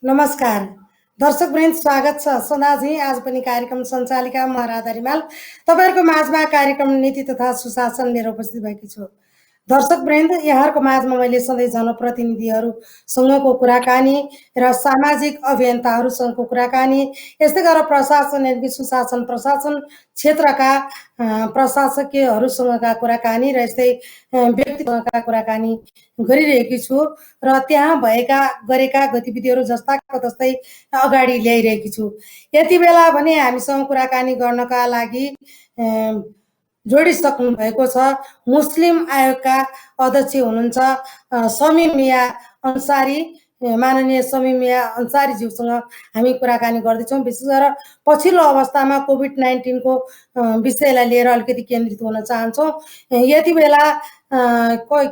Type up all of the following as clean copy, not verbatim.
नमस्कार दर्शकवृन्द, स्वागत छ। सदाझैँ आज पनि कार्यक्रम सञ्चालिका म राधा रिमाल तपाईँहरूको माझमा कार्यक्रम नीति तथा सुशासन लिएर उपस्थित भएकी छु। दर्शकवृन्द, यहाँहरूको माझमा मैले सधैँ जनप्रतिनिधिहरूसँगको कुराकानी र सामाजिक अभियन्ताहरूसँगको कुराकानी, यस्तै गरेर प्रशासन यानि सुशासन प्रशासन क्षेत्रका प्रशासकीयहरूसँगका कुराकानी र यस्तै व्यक्तिसँगका कुराकानी गरिरहेकी छु र त्यहाँ गरेका गतिविधिहरू जस्ताको तस्तै अगाडि ल्याइरहेकी छु। यति बेला भने हामीसँग कुराकानी गर्नका लागि जोडिसक्नु भएको छ मुस्लिम आयोगका अध्यक्ष हुनुहुन्छ समिम मिया अन्सारी। माननीय समिम मिया अन्सारीज्यूसँग हामी कुराकानी गर्दैछौँ। विशेष गरेर पछिल्लो अवस्थामा कोभिड-19 को विषयलाई लिएर अलिकति केन्द्रित हुन चाहन्छौँ। यति बेला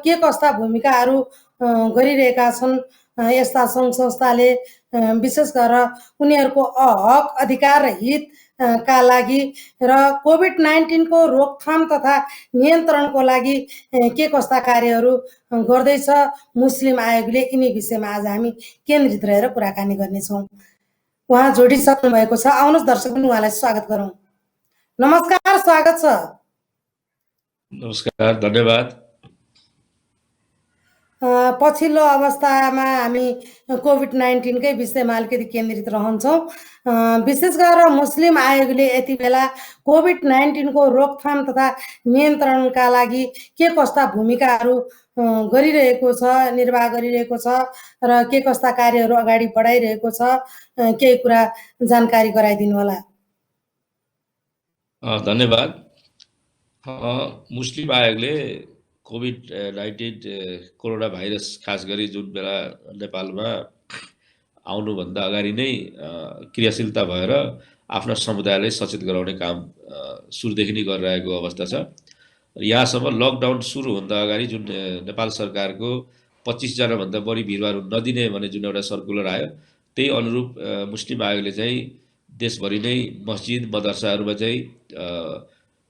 के कस्ता भूमिकाहरू गरिरहेका छन् यस्ता सङ्घ संस्थाले, विशेष गरेर उनीहरूको हक अधिकार र हित का लागि र कोभिड-19 को रोकथाम तथा नियन्त्रणको लागि के कस्ता कार्यहरू गर्दैछ मुस्लिम आयोगले, यिनी विषयमा आज हामी केन्द्रित रहेर कुराकानी गर्नेछौँ। उहाँ जोडिसक्नु भएको छ। आउनुहोस् दर्शक पनि उहाँलाई स्वागत गरौँ। नमस्कार, स्वागत छ। नमस्कार, धन्यवाद। पछिल्लो अवस्थामा हामी कोभिड-19 कै विषयमा अलिकति केन्द्रित रहन्छौँ। विशेष गरेर मुस्लिम आयोगले यति बेला कोभिड-19 को रोकथाम तथा नियन्त्रणका लागि के कस्ता भूमिकाहरू गरिरहेको छ, निर्वाह गरिरहेको छ र के कस्ता कार्यहरू अगाडि बढाइरहेको छ, केही कुरा जानकारी गराइदिनु होला। धन्यवाद। मुस्लिम आयोगले कोभिड-19 कोरोना भाइरस खास गरी जुन बेला नेपालमा आउनुभन्दा अगाडि नै क्रियाशीलता भएर आफ्ना समुदायलाई सचेत गराउने काम सुरुदेखि नै गरिरहेको अवस्था छ। यहाँसम्म लकडाउन सुरु हुँदा अगाडि जुन नेपाल सरकारको 25 जनाभन्दा बढी भिडभाड नदिने भने जुन एउटा सर्कुलर आयो, त्यही अनुरूप मुस्लिम आयोगले चाहिँ देशभरि नै मस्जिद मदरसाहरूमा चाहिँ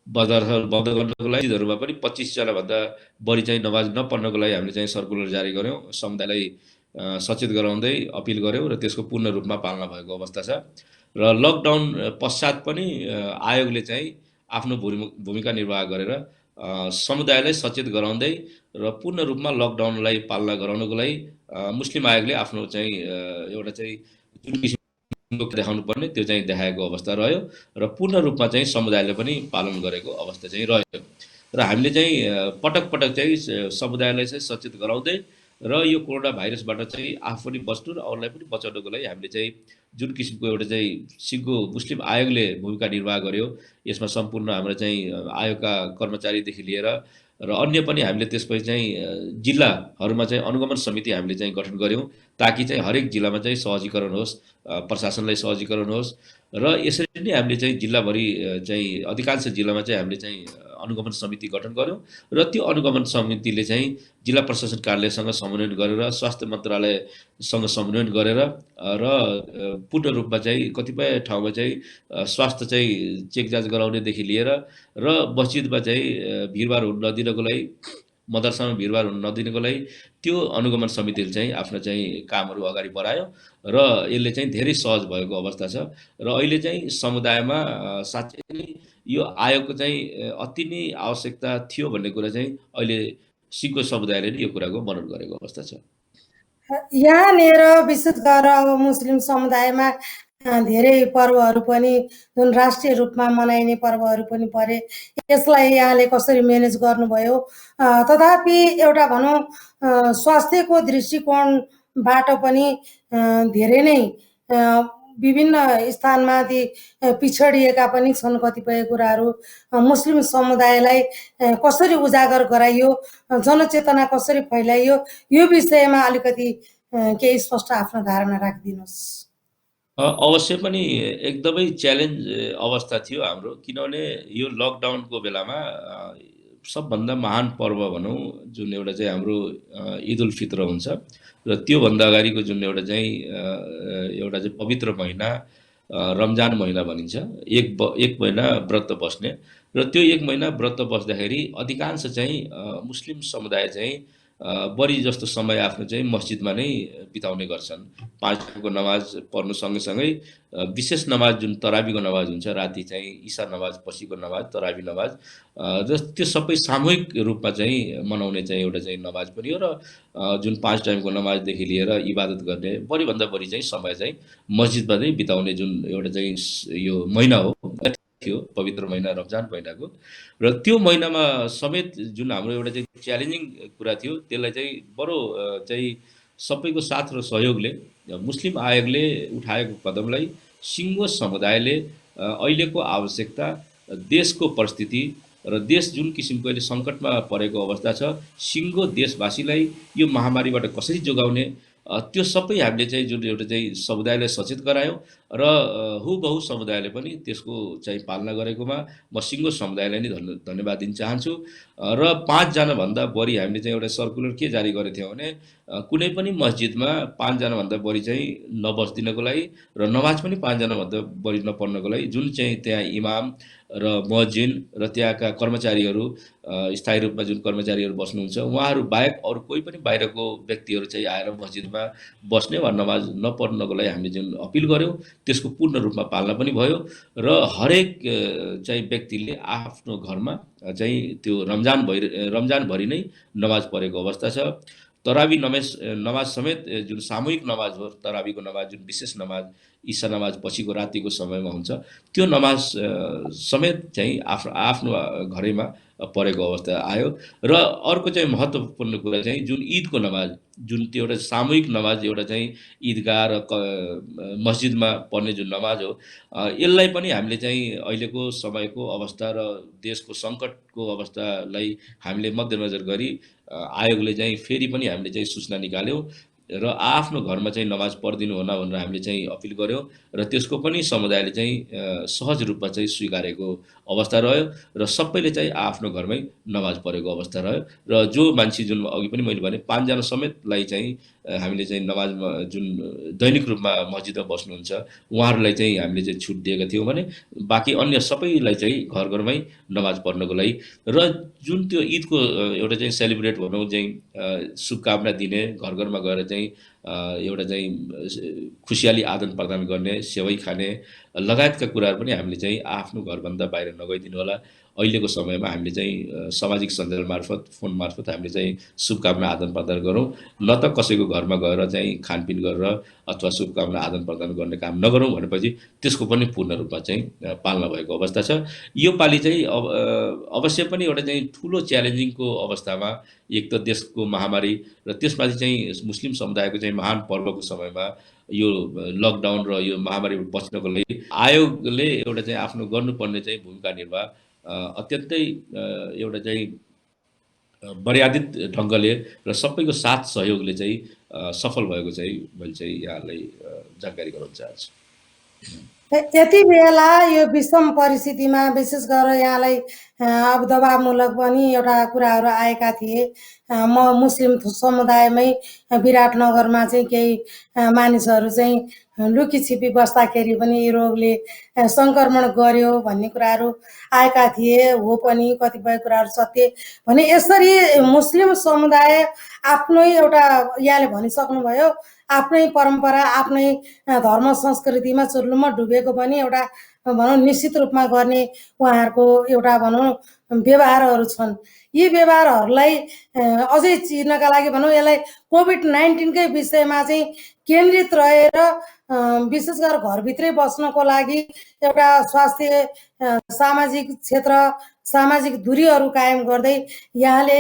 मदरसाहरू बन्द गर्नको लागि मस्जिदहरूमा पनि 25 जनाभन्दा बढी चाहिँ नमाज नपढ्नको लागि हामीले चाहिँ सर्कुलर जारी गऱ्यौँ। समुदायलाई सचेत गराउँदै अपिल गऱ्यौँ र त्यसको पूर्ण रूपमा पालना भएको अवस्था छ। र लकडाउन पश्चात पनि आयोगले चाहिँ आफ्नो भूमिका निर्वाह गरेर समुदायलाई सचेत गराउँदै र पूर्ण रूपमा लकडाउनलाई पालना गराउनको लागि मुस्लिम आयोगले आफ्नो चाहिँ एउटा चाहिँ जुन किसिमको देखाउनु पर्ने त्यो चाहिँ देखाएको अवस्था रह्यो र पूर्ण रूपमा चाहिँ समुदायले पनि पालन गरेको अवस्था चाहिँ रह्यो। र हामीले चाहिँ पटक पटक चाहिँ समुदायलाई चाहिँ सचेत गराउँदै र यो कोरोना भाइरसबाट चाहिँ आफू पनि बस्नु र अरूलाई पनि बचाउनको लागि हामीले चाहिँ जुन किसिमको एउटा चाहिँ सिङ्गो मुस्लिम आयोगले भूमिका निर्वाह गर्यो, यसमा सम्पूर्ण हाम्रो चाहिँ आयोगका कर्मचारीदेखि लिएर र अन्य पनि हामीले त्यसपछि चाहिँ जिल्लाहरूमा चाहिँ अनुगमन समिति हामीले चाहिँ गठन गऱ्यौँ ताकि चाहिँ हरेक जिल्लामा चाहिँ सहजीकरण होस्, प्रशासनलाई सहजीकरण होस्। र यसरी नै हामीले चाहिँ जिल्लाभरि चाहिँ अधिकांश जिल्लामा चाहिँ हामीले चाहिँ अनुगमन समिति गठन गऱ्यौँ र त्यो अनुगमन समितिले चाहिँ जिल्ला प्रशासन कार्यालयसँग समन्वयन गरेर स्वास्थ्य मन्त्रालयसँग समन्वयन गरेर र पूर्ण रूपमा चाहिँ कतिपय ठाउँमा चाहिँ स्वास्थ्य चाहिँ चेक जाँच गराउनेदेखि लिएर र मस्जिदमा चाहिँ भिडभाड हुन नदिनको लागि, मदरसामा भिडभाड हुन नदिनको लागि त्यो अनुगमन समितिले चाहिँ आफ्नो चाहिँ कामहरू अगाडि बढायो र यसले चाहिँ धेरै सहज भएको अवस्था छ। र अहिले चाहिँ समुदायमा साँच्चै नै यो आयोगको चाहिँ अति नै आवश्यकता थियो भन्ने कुरा चाहिँ अहिले सिङ्गो समुदायले नै यो कुराको मनन गरेको अवस्था छ। यहाँनिर विशेष गरेर अब मुस्लिम समुदायमा धेरै पर्वहरू पनि जुन राष्ट्रिय रूपमा मनाइने पर्वहरू पनि परे, यसलाई यहाँले कसरी म्यानेज गर्नुभयो? तथापि एउटा भनौँ स्वास्थ्यको दृष्टिकोणबाट पनि धेरै नै विभिन्न स्थानमा ती पिछडिएका पनि छन् कतिपय कुराहरू। मुस्लिम समुदायलाई कसरी उजागर गराइयो, जनचेतना कसरी फैलाइयो, यो विषयमा अलिकति केही स्पष्ट आफ्नो धारणा राखिदिनुहोस्। अवश्य पनि एकदमै च्यालेन्ज अवस्था थियो हाम्रो, किनभने यो लकडाउनको बेलामा सबभन्दा महान पर्व भनौँ जुन एउटा चाहिँ हाम्रो ईद उल फित्र हुन्छ र त्योभन्दा अगाडिको जुन एउटा चाहिँ पवित्र महिना रमजान महिना भनिन्छ, एक महिना व्रत बस्ने र त्यो एक महिना व्रत बस्दाखेरि अधिकांश चाहिँ मुस्लिम समुदाय चाहिँ बढी जस्तो समय आफ्नो चाहिँ मस्जिदमा नै बिताउने गर्छन्। 5 टाइमको नमाज पढ्नु सँगसँगै विशेष नमाज जुन तरावीको नमाज हुन्छ, राति चाहिँ इशा नमाज पछिको नमाज तरावी नमाज, र त्यो सबै सामूहिक रूपमा चाहिँ मनाउने चाहिँ एउटा चाहिँ नमाज पनि हो। र जुन 5 टाइमको नमाजदेखि लिएर इबादत गर्ने बढीभन्दा बढी चाहिँ समय चाहिँ मस्जिदमा नै बिताउने जुन एउटा चाहिँ यो महिना हो थियो, पवित्र महिना रमजान महिनाको। र त्यो महिनामा समेत जुन हाम्रो एउटा चाहिँ च्यालेन्जिङ कुरा थियो, त्यसलाई चाहिँ बडो चाहिँ सबैको साथ र सहयोगले मुस्लिम आयोगले उठाएको कदमलाई सिङ्गो समुदायले अहिलेको आवश्यकता, देशको परिस्थिति र देश जुन किसिमको अहिले सङ्कटमा परेको अवस्था छ, सिङ्गो देशवासीलाई यो महामारीबाट कसरी जोगाउने, त्यो सबै हामीले चाहिँ जुन एउटा चाहिँ समुदायलाई सचेत गरायौँ। र हुबहु समुदायले पनि त्यसको चाहिँ पालना गरेकोमा म सिङ्गो समुदायलाई नै धन्यवाद दिन चाहन्छु। र 5 जनाभन्दा बढी हामीले चाहिँ एउटा सर्कुलर के जारी गरेको थियौँ भने कुनै पनि मस्जिदमा 5 जनाभन्दा बढी चाहिँ नबस्दिनको लागि र नमाज पनि 5 जनाभन्दा बढी नपढ्नको लागि जुन चाहिँ त्यहाँ इमाम र मुअज्जिन र त्यहाँका कर्मचारीहरू, स्थायी रूपमा जुन कर्मचारीहरू बस्नुहुन्छ, उहाँहरू बाहेक अरू कोही पनि बाहिरको व्यक्तिहरू चाहिँ आएर मस्जिदमा बस्ने वा नमाज नपढ्नको लागि हामीले जुन अपिल गऱ्यौँ त्यसको पूर्ण रूपमा पालना पनि भयो। र हरेक चाहिँ व्यक्तिले आफ्नो घरमा चाहिँ त्यो रमजानभरि नै नमाज पढेको अवस्था छ। तरावी नमाज समेत जुन सामूहिक नमाज हो, तरावीको नमाज जुन विशेष नमाज इशा नमाज पछिको रातिको समयमा हुन्छ, त्यो नमाज समेत चाहिँ आफ्नो घरैमा पढेको अवस्था आयो। र अर्को चाहिँ महत्त्वपूर्ण कुरा चाहिँ जुन ईदको नमाज, जुन त्यो एउटा सामूहिक नमाज एउटा चाहिँ ईदगाह र मस्जिदमा पढ्ने जुन नमाज हो, यसलाई पनि हामीले चाहिँ अहिलेको समयको अवस्था र देशको सङ्कटको अवस्थालाई हामीले मध्यनजर गरी आयोगले चाहिँ फेरि पनि हामीले चाहिँ सूचना निकाल्यौँ र आफ्नो घरमा चाहिँ नमाज पढिदिनु होला भनेर हामीले चाहिँ अपिल गऱ्यौँ। र त्यसको पनि समुदायले चाहिँ सहज रूपमा चाहिँ स्वीकारेको अवस्था रह्यो र सबैले चाहिँ आफ्नो घरमै नमाज पढेको अवस्था रह्यो। र जो मान्छे जुन अघि पनि मैले भने 5 जना समेतलाई चाहिँ हामीले चाहिँ नमाजमा जुन दैनिक रूपमा मस्जिदमा बस्नुहुन्छ उहाँहरूलाई चाहिँ हामीले चाहिँ छुट दिएका थियौँ भने बाँकी अन्य सबैलाई चाहिँ घरमै नमाज पढ्नको लागि। र जुन त्यो ईदको एउटा चाहिँ सेलिब्रेट भनौँ चाहिँ शुभकामना दिने, घरमा गएर चाहिँ एउटा चाहिँ खुसियाली आदान प्रदान गर्ने, सेवै खाने लगायतका कुराहरू पनि हामीले चाहिँ आफ्नो घरभन्दा बाहिर नगइदिनु होला। अहिलेको समयमा हामीले चाहिँ सामाजिक सञ्जाल मार्फत, फोन मार्फत हामीले चाहिँ शुभकामना आदान प्रदान गरौँ, न त कसैको घरमा गएर चाहिँ खानपिन गरेर अथवा शुभकामना आदान प्रदान गर्ने काम नगरौँ भनेपछि त्यसको पनि पूर्ण रूपमा चाहिँ पालना भएको अवस्था छ। यो पालि चाहिँ अवश्य पनि एउटा चाहिँ ठुलो च्यालेन्जिङको अवस्थामा, एक त देशको महामारी र त्यसमाथि चाहिँ मुस्लिम समुदायको चाहिँ महान पर्वको समयमा यो लकडाउन र यो महामारीबाट बच्नको लागि आयोगले एउटा चाहिँ आफ्नो गर्नुपर्ने चाहिँ भूमिका निर्वाह अत्यन्तै एउटा चाहिँ मर्यादित ढङ्गले र सबैको साथ सहयोगले चाहिँ सफल भएको चाहिँ मैले चाहिँ यहाँलाई जानकारी गराउन चाहन्छु। यति बेला यो विषम परिस्थितिमा विशेष गरेर यहाँलाई अब दबावमूलक पनि एउटा कुराहरू आएका थिए। म मुस्लिम समुदायमै विराटनगरमा चाहिँ केही मानिसहरू चाहिँ लुकी छिपी बस्दाखेरि पनि यो रोगले सङ्क्रमण गर्यो भन्ने कुराहरू आएका थिए। हो पनि कतिपय कुराहरू सत्य भने यसरी मुस्लिम समुदाय आफ्नै एउटा यहाँले भनिसक्नुभयो आफ्नै परम्परा, आफ्नै धर्म संस्कृतिमा चुर्लुममा डुबेको पनि एउटा भनौँ निश्चित रूपमा गर्ने उहाँहरूको एउटा भनौँ व्यवहारहरू छन्। यी व्यवहारहरूलाई अझै चिर्नका लागि भनौँ यसलाई कोभिड-19कै विषयमा चाहिँ केन्द्रित रहेर विशेष गरेर घरभित्रै बस्नको लागि एउटा स्वास्थ्य, सामाजिक क्षेत्र, सामाजिक दूरीहरू कायम गर्दै यहाँले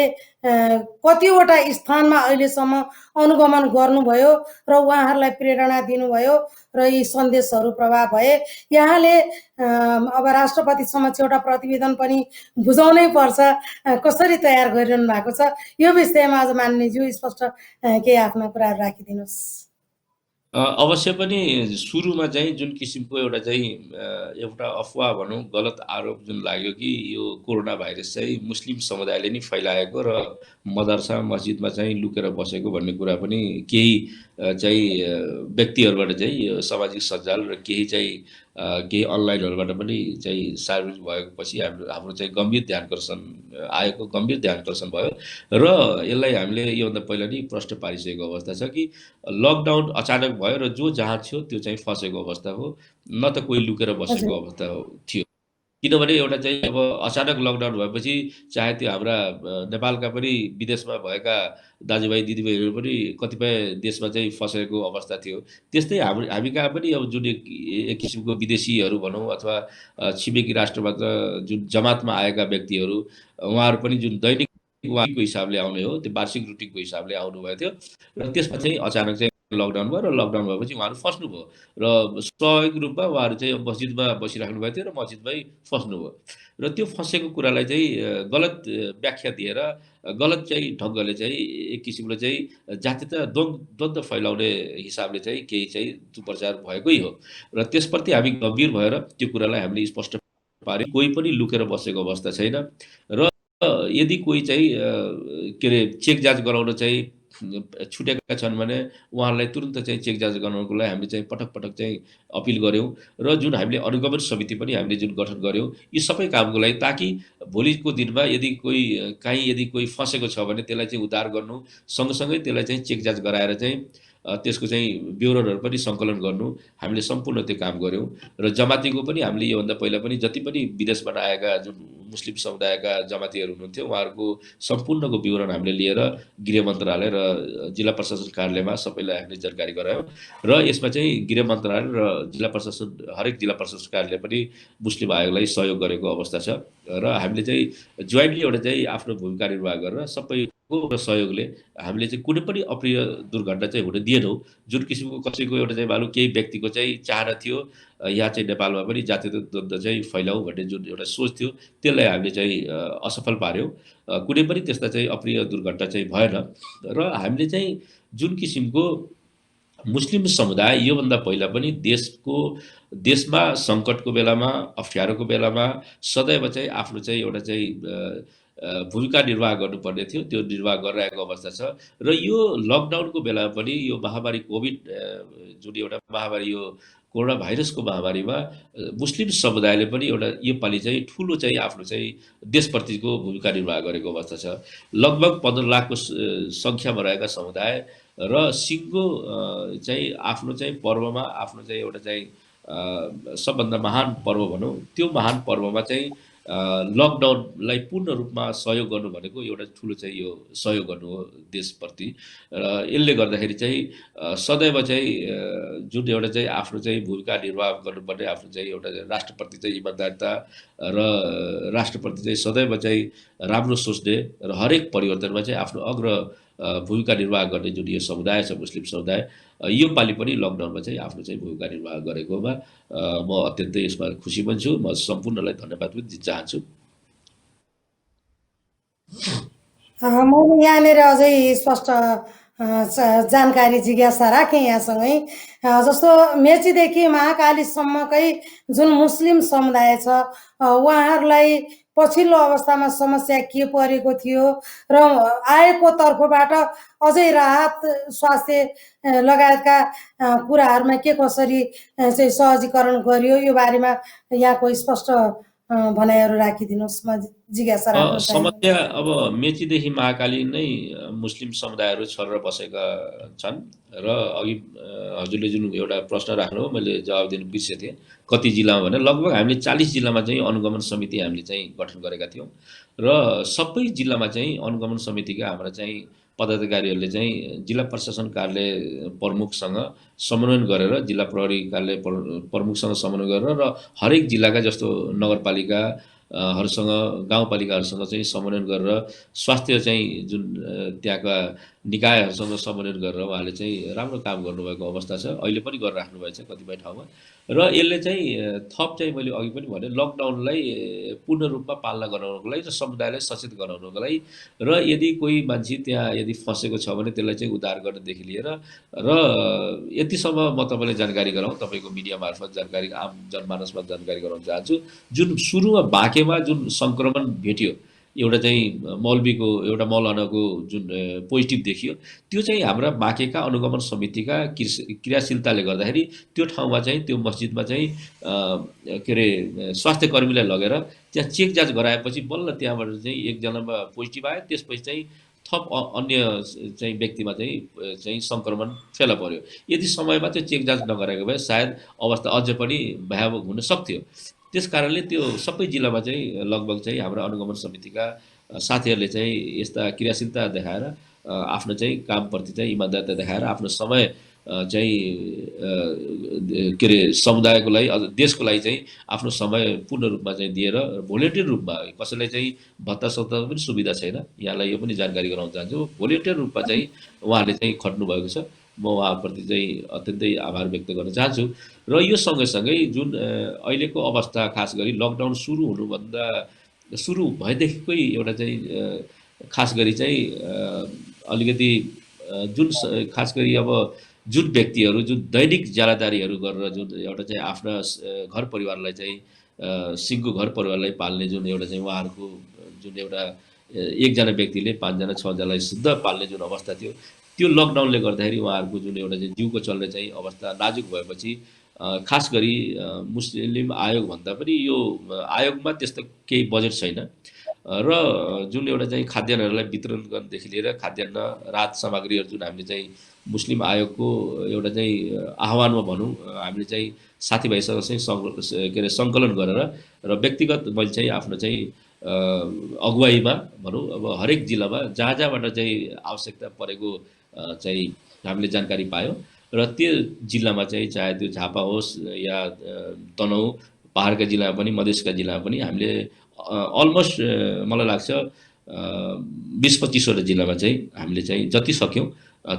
कतिवटा स्थानमा अहिलेसम्म अनुगमन गर्नुभयो र उहाँहरूलाई प्रेरणा दिनुभयो र यी सन्देशहरू प्रभाव भए। यहाँले अब राष्ट्रपति समक्ष एउटा प्रतिवेदन पनि बुझाउनै पर्छ, कसरी तयार गरिरहनु भएको छ यो विषयमा आज माननीयज्यू स्पष्ट केही आफ्ना कुराहरू राखिदिनुहोस्। अवश्य पनि सुरुमा चाहिँ जुन किसिमको एउटा अफवाह भनौँ, गलत आरोप जुन लाग्यो कि यो कोरोना भाइरस चाहिँ मुस्लिम समुदायले नै फैलाएको र मदरसा मस्जिदमा चाहिँ लुकेर बसेको भन्ने कुरा पनि केही चाहिँ व्यक्तिहरूबाट चाहिँ यो सामाजिक सञ्जाल र केही चाहिँ केही अनलाइनहरूबाट पनि चाहिँ सार्वजनिक भएको पछि हाम्रो चाहिँ गम्भीर ध्यानकर्षण आएको, गम्भीर ध्यानकर्षण भयो र यसलाई हामीले योभन्दा पहिला नै प्रश्न पारिसकेको अवस्था छ कि लकडाउन अचानक भयो र जो जहाँ थियो त्यो चाहिँ फँसेको अवस्था हो, न त कोही लुकेर बसेको हजुर अवस्था थियो। किनभने एउटा चाहिँ अब अचानक लकडाउन भएपछि चाहे त्यो हाम्रा नेपालका पनि विदेशमा भएका दाजुभाइ दिदीबहिनीहरू पनि कतिपय देशमा चाहिँ फँसेको अवस्था थियो। त्यस्तै हामी कहाँ पनि अब जुन एक एक किसिमको विदेशीहरू भनौँ अथवा छिमेकी राष्ट्रबाट जुन जमातमा आएका व्यक्तिहरू उहाँहरू पनि जुन दैनिक उहाँको हिसाबले आउने हो, त्यो वार्षिक रुटिनको हिसाबले आउनुभएको थियो र त्यसमा चाहिँ अचानक चाहिँ लकडाउन भयो र लकडाउन भएपछि उहाँहरू फस्नुभयो र स्वाभाविक रूपमा उहाँहरू चाहिँ अब मस्जिदमा बसिराख्नु भएको थियो र मस्जिदमै फस्नुभयो र त्यो फँसेको कुरालाई चाहिँ गलत व्याख्या दिएर गलत चाहिँ ढङ्गले चाहिँ एक किसिमले चाहिँ जातीयता द्वन्द्व फैलाउने हिसाबले चाहिँ केही चाहिँ दुष्प्रचार भएकै हो र त्यसप्रति हामी गम्भीर भएर त्यो कुरालाई हामीले स्पष्ट पार्यौँ। कोही पनि लुकेर बसेको अवस्था छैन र यदि कोही चाहिँ के अरे चेक जाँच गराउन चाहिँ छुटेका छन् भने उहाँहरूलाई तुरुन्त चाहिँ चेक जाँच गराउनको लागि हामीले चाहिँ पटक पटक चाहिँ अपिल गऱ्यौँ र जुन हामीले अनुगमन समिति पनि हामीले जुन गठन गऱ्यौँ यी सबै कामको लागि ताकि भोलिको दिनमा यदि कोही फँसेको छ भने त्यसलाई चाहिँ उद्धार गर्नु सँगसँगै त्यसलाई चाहिँ चेक जाँच गराएर चाहिँ त्यसको चाहिँ विवरणहरू पनि सङ्कलन गर्नु हामीले सम्पूर्ण त्यो काम गऱ्यौँ र जमातीको पनि हामीले योभन्दा पहिला पनि जति पनि विदेशबाट आएका जुन मुस्लिम समुदायका जमातीहरू हुनुहुन्थ्यो उहाँहरूको सम्पूर्णको विवरण हामीले लिएर गृह मन्त्रालय र जिल्ला प्रशासन कार्यालयमा सबैलाई हामीले जानकारी गरायौँ र यसमा चाहिँ गृह मन्त्रालय र जिल्ला प्रशासन हरेक जिल्ला प्रशासन कार्यालय पनि मुस्लिम आयोगलाई सहयोग गरेको अवस्था छ र हामीले चाहिँ जोइन्टली एउटा चाहिँ आफ्नो भूमिका निर्वाह गरेर सबैको सहयोगले हामीले चाहिँ कुनै पनि अप्रिय दुर्घटना चाहिँ हुन दिएनौँ। जुन किसिमको कसैको एउटा चाहिँ मालुम केही व्यक्तिको चाहिँ चाहना थियो यहाँ चाहिँ नेपालमा पनि जातीय द्वन्द्व चाहिँ फैलाउँ भन्ने जुन एउटा सोच थियो त्यसलाई हामीले चाहिँ असफल पार्यौँ। कुनै पनि त्यस्ता चाहिँ अप्रिय दुर्घटना चाहिँ भएन र हामीले चाहिँ जुन किसिमको मुस्लिम समुदाय योभन्दा पहिला पनि देशमा सङ्कटको बेलामा अप्ठ्यारोको बेलामा सदैव चाहिँ आफ्नो चाहिँ एउटा चाहिँ भूमिका निर्वाह गर्नुपर्ने थियो, त्यो निर्वाह गरिरहेको अवस्था छ र यो लकडाउनको बेला पनि यो महामारी कोभिड जुन एउटा महामारी यो कोरोना भाइरसको महामारीमा मुस्लिम समुदायले पनि एउटा योपालि चाहिँ ठुलो चाहिँ आफ्नो चाहिँ देशप्रतिको भूमिका निर्वाह गरेको अवस्था छ। लगभग 15 लाखको सङ्ख्यामा रहेका समुदाय र सिङ्गो चाहिँ आफ्नो चाहिँ पर्वमा आफ्नो चाहिँ एउटा चाहिँ सबभन्दा महान पर्व भनौँ त्यो महान पर्वमा चाहिँ लकडाउनलाई पूर्ण रूपमा सहयोग गर्नु भनेको एउटा ठुलो चाहिँ यो सहयोग गर्नु हो देशप्रति र यसले गर्दाखेरि चाहिँ सदैव चाहिँ जुन एउटा चाहिँ आफ्नो चाहिँ भूमिका निर्वाह गर्नुपर्ने आफ्नो चाहिँ एउटा राष्ट्रप्रति चाहिँ इमान्दारिता र राष्ट्रप्रति चाहिँ सदैव चाहिँ राम्रो सोच्ने र हरेक परिवर्तनमा चाहिँ आफ्नो भूमिका निर्वाह गर्ने जुन यो समुदाय छ मुस्लिम समुदाय यो पालि पनि लकडाउनमा चाहिँ आफ्नो चाहिँ भूमिका निर्वाह गरेकोमा म अत्यन्तै यसमा खुसी पनि छु। म सम्पूर्णलाई धन्यवाद पनि दिन चाहन्छु। मैले यहाँनिर अझै स्पष्ट जानकारी जिज्ञासा राखेँ यहाँसँगै। जस्तो मेचीदेखि महाकालीसम्मकै जुन मुस्लिम समुदाय छ उहाँहरूलाई पछिल्लो अवस्थामा समस्या के परेको थियो र आएको तर्फबाट अझै राहत स्वास्थ्य लगायतका कुराहरूमा के कसरी चाहिँ सहजीकरण गरियो यो बारेमा यहाँको स्पष्ट भनाइहरू राखिदिनुहोस्। म जिज्ञासा राख्न समस्या अब मेचीदेखि महाकाली नै मुस्लिम समुदायहरू छरेर बसेका छन् र अघि हजुरले जुन एउटा प्रश्न राख्नु मैले जवाब दिनु बिर्सेको थिएँ कति जिल्लामा भने लगभग हामीले 40 जिल्लामा चाहिँ अनुगमन समिति हामीले चाहिँ गठन गरेका थियौँ र सबै जिल्लामा चाहिँ अनुगमन समितिका हाम्रा चाहिँ पदाधिकारीहरूले चाहिँ जिल्ला प्रशासन कार्यालय प्रमुखसँग समन्वयन गरेर जिल्ला प्रहरी कार्यालय प्रमुखसँग समन्वय गरेर र हरेक जिल्लाका जस्तो नगरपालिका हरूसँग गाउँपालिकाहरूसँग चाहिँ समन्वयन गरेर स्वास्थ्य चाहिँ जुन त्यहाँका निकायहरूसँग समन्वयन गरेर उहाँले चाहिँ राम्रो काम गर्नुभएको अवस्था छ। अहिले पनि गरिराख्नु भएको छ कतिपय ठाउँमा र यसले चाहिँ थप चाहिँ मैले अघि पनि भने लकडाउनलाई पूर्ण रूपमा पालना गराउनको लागि र समुदायलाई सचेत गराउनको लागि र यदि कोही मान्छे त्यहाँ यदि फँसेको छ भने त्यसलाई चाहिँ उद्धार गर्नेदेखि लिएर र यतिसम्म म तपाईँलाई जानकारी गराउँ तपाईँको मिडिया मार्फत जानकारी आम जनमानसमा जानकारी गराउन चाहन्छु। जुन सुरुमा बाँकेमा जुन सङ्क्रमण भेटियो एउटा चाहिँ मौलवीको एउटा मौलानाको जुन पोजिटिभ देखियो, त्यो चाहिँ हाम्रा बाँकेका अनुगमन समितिका क्रियाशीलताले गर्दाखेरि त्यो ठाउँमा चाहिँ त्यो मस्जिदमा चाहिँ के अरे स्वास्थ्य कर्मीलाई लगेर त्यहाँ चेक जाँच गराएपछि बल्ल त्यहाँबाट चाहिँ एकजनामा पोजिटिभ आयो, त्यसपछि चाहिँ थप अन्य चाहिँ व्यक्तिमा चाहिँ सङ्क्रमण फेला पर्यो। यदि समयमा त्यो चेक जाँच नगरेको भए सायद अवस्था अझ पनि भयावह हुन सक्थ्यो। त्यस कारणले त्यो सबै जिल्लामा चाहिँ लगभग चाहिँ हाम्रा अनुगमन समितिका साथीहरूले चाहिँ यस्ता क्रियाशीलता देखाएर आफ्नो चाहिँ कामप्रति चाहिँ इमान्दारिता देखाएर आफ्नो समय चाहिँ के अरे समुदायको लागि देशको लागि चाहिँ आफ्नो समय पूर्ण रूपमा चाहिँ दिएर भोलिन्टियर रूपमा, कसैलाई चाहिँ भत्ता सत्ता पनि सुविधा छैन, यहाँलाई यो पनि जानकारी गराउन चाहन्छु। भोलिन्टियर रूपमा चाहिँ उहाँहरूले चाहिँ खट्नु भएको छ। म उहाँप्रति चाहिँ अत्यन्तै आभार व्यक्त गर्न चाहन्छु। र यो सँगैसँगै जुन अहिलेको अवस्था, खास गरी लकडाउन सुरु भएदेखिकै एउटा चाहिँ खास गरी चाहिँ अलिकति जुन खास गरी अब जुन व्यक्तिहरू जुन दैनिक ज्यालादारीहरू गरेर जुन एउटा चाहिँ आफ्ना घर परिवारलाई चाहिँ सिङ्गो घर परिवारलाई पाल्ने जुन एउटा चाहिँ उहाँहरूको जुन एउटा एकजना व्यक्तिले 5 जना 6 जनालाई शुद्ध पाल्ने जुन अवस्था थियो, त्यो लकडाउनले गर्दाखेरि उहाँहरूको जुन एउटा चाहिँ जिउको चल्ने चाहिँ अवस्था नाजुक भएपछि खास गरी मुस्लिम आयोग भन्दा पनि यो आयोगमा त्यस्तो केही बजेट छैन र जुन एउटा चाहिँ खाद्यान्नहरूलाई वितरण गर्नदेखि लिएर खाद्यान्न राहत सामग्रीहरू जुन हामीले चाहिँ मुस्लिम आयोगको एउटा चाहिँ आह्वानमा भनौँ हामीले चाहिँ साथीभाइसँग चाहिँ के अरे सङ्कलन गरेर र व्यक्तिगत मैले चाहिँ आफ्नो चाहिँ अगुवाईमा भनौँ अब हरेक जिल्लामा जहाँ जहाँबाट चाहिँ आवश्यकता परेको चाहिँ हामीले जानकारी पायौँ र त्यो जिल्लामा चाहिँ चाहे त्यो झापा होस् या तनहुँ पहाडका जिल्लामा पनि मधेसका जिल्लामा पनि हामीले अलमोस्ट मलाई लाग्छ 20-25वटा जिल्लामा चाहिँ हामीले चाहिँ जति सक्यौँ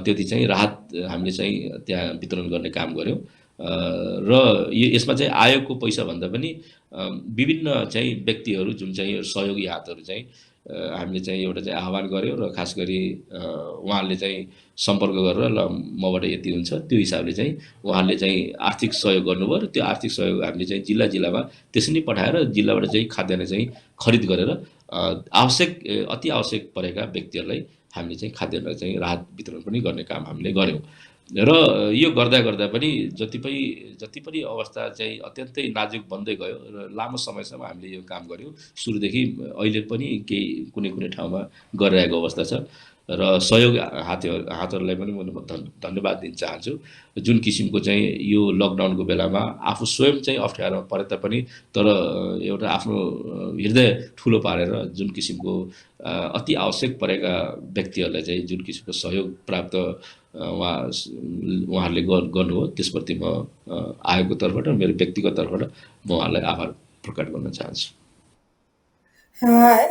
त्यति चाहिँ राहत हामीले चाहिँ त्यहाँ वितरण गर्ने काम गऱ्यौँ र यसमा चाहिँ आयोगको पैसा भन्दा पनि विभिन्न चाहिँ व्यक्तिहरू जुन चाहिँ सहयोगी हातहरू चाहिँ हामीले चाहिँ एउटा चाहिँ आह्वान गऱ्यौँ र खास गरी उहाँहरूले चाहिँ सम्पर्क गरेर ल मबाट यति हुन्छ त्यो हिसाबले चाहिँ उहाँहरूले चाहिँ आर्थिक सहयोग गर्नुभयो र त्यो आर्थिक सहयोग हामीले चाहिँ जिल्लामा त्यसरी नै पठाएर जिल्लाबाट चाहिँ खाद्यान्न चाहिँ खरिद गरेर अति आवश्यक परेका व्यक्तिहरूलाई हामीले चाहिँ खाद्यान्न चाहिँ राहत वितरण पनि गर्ने काम हामीले गऱ्यौँ र यो गर्दा पनि जति पनि अवस्था चाहिँ अत्यन्तै नाजुक बन्दै गयो र लामो समयसम्म हामीले यो काम गऱ्यौँ। सुरुदेखि अहिले पनि केही कुनै ठाउँमा गरिरहेको अवस्था छ र सहयोग हातहरूलाई पनि म धन्यवाद दिन चाहन्छु। जुन किसिमको चाहिँ यो लकडाउनको बेलामा आफू स्वयं चाहिँ अप्ठ्यारोमा परे तापनि तर एउटा आफ्नो हृदय ठुलो पारेर जुन किसिमको अति आवश्यक परेका व्यक्तिहरूलाई चाहिँ जुन किसिमको सहयोग प्राप्त उहाँहरूले गर्नुभयो त्यसप्रति म आयोगको तर्फबाट मेरो व्यक्तिगत तर्फबाट म उहाँलाई आभार प्रकट गर्न चाहन्छु।